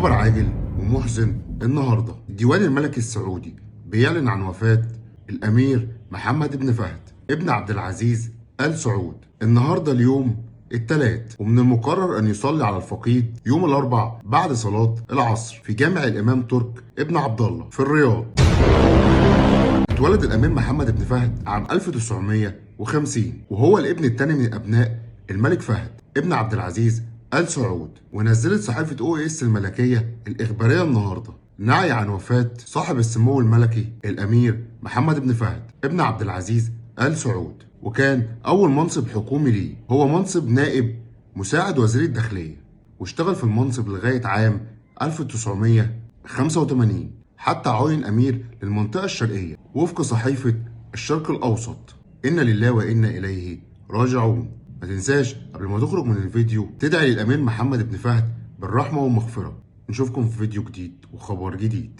خبر عاجل ومحزن النهارده. الديوان الملكي السعودي بيعلن عن وفاة الأمير محمد بن فهد ابن عبد العزيز آل سعود النهارده اليوم الثلاث، ومن المقرر أن يصلي على الفقيد يوم الأربع بعد صلاة العصر في جامع الإمام ترك ابن عبد الله في الرياض. اتولد الأمير محمد بن فهد عام 1950، وهو الابن الثاني من أبناء الملك فهد ابن عبد العزيز آل سعود. ونزلت صحيفة OAS الملكية الإخبارية النهارده نعي عن وفاة صاحب السمو الملكي الأمير محمد بن فهد ابن عبد العزيز آل سعود، وكان أول منصب حكومي ليه هو منصب نائب مساعد وزير الداخلية، واشتغل في المنصب لغاية عام 1985 حتى عين أمير للمنطقة الشرقية وفق صحيفة الشرق الأوسط. إنا لله وإنا إليه راجعون. ما تنساش قبل ما تخرج من الفيديو تدعي للأمير محمد بن فهد بالرحمة والمغفرة. نشوفكم في فيديو جديد وخبر جديد.